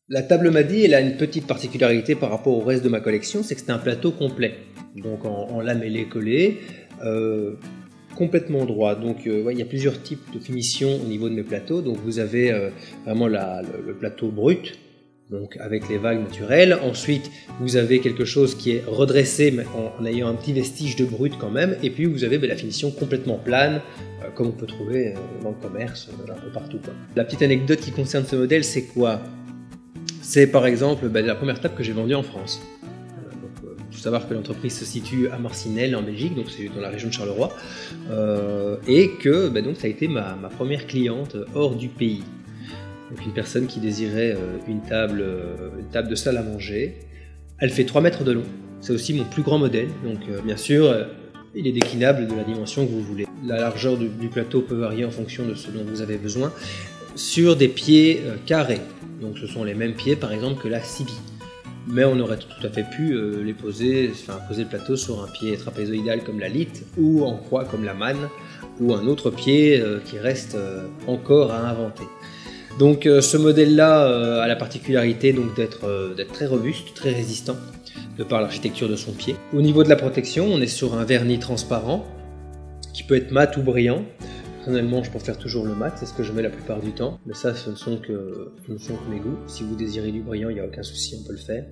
La table Madi, elle a une petite particularité par rapport au reste de ma collection, c'est que c'est un plateau complet. Donc en lamellé collé, complètement droit. Donc ouais, il y a plusieurs types de finitions au niveau de mes plateaux. Donc vous avez vraiment le plateau brut, donc avec les vagues naturelles. Ensuite, vous avez quelque chose qui est redressé, mais en ayant un petit vestige de brut quand même. Et puis vous avez la finition complètement plane, comme on peut trouver dans le commerce, un peu partout, quoi. La petite anecdote qui concerne ce modèle, c'est quoi? C'est par exemple la première table que j'ai vendue en France. Il faut savoir que l'entreprise se situe à Marcinelle en Belgique, donc c'est dans la région de Charleroi, et que donc, ça a été ma première cliente hors du pays. Donc une personne qui désirait une table de salle à manger. Elle fait 3 mètres de long, c'est aussi mon plus grand modèle, donc bien sûr il est déclinable de la dimension que vous voulez. La largeur du plateau peut varier en fonction de ce dont vous avez besoin, sur des pieds carrés. Donc ce sont les mêmes pieds par exemple que la Sibi. Mais on aurait tout à fait pu poser le plateau sur un pied trapézoïdal comme la Lite, ou en croix comme la Mann, ou un autre pied qui reste encore à inventer. Donc ce modèle-là a la particularité d'être très robuste, très résistant, de par l'architecture de son pied. Au niveau de la protection, on est sur un vernis transparent, qui peut être mat ou brillant. Personnellement, je préfère toujours le mat, c'est ce que je mets la plupart du temps. Mais ça, ce ne sont que mes goûts. Si vous désirez du brillant, il n'y a aucun souci, on peut le faire.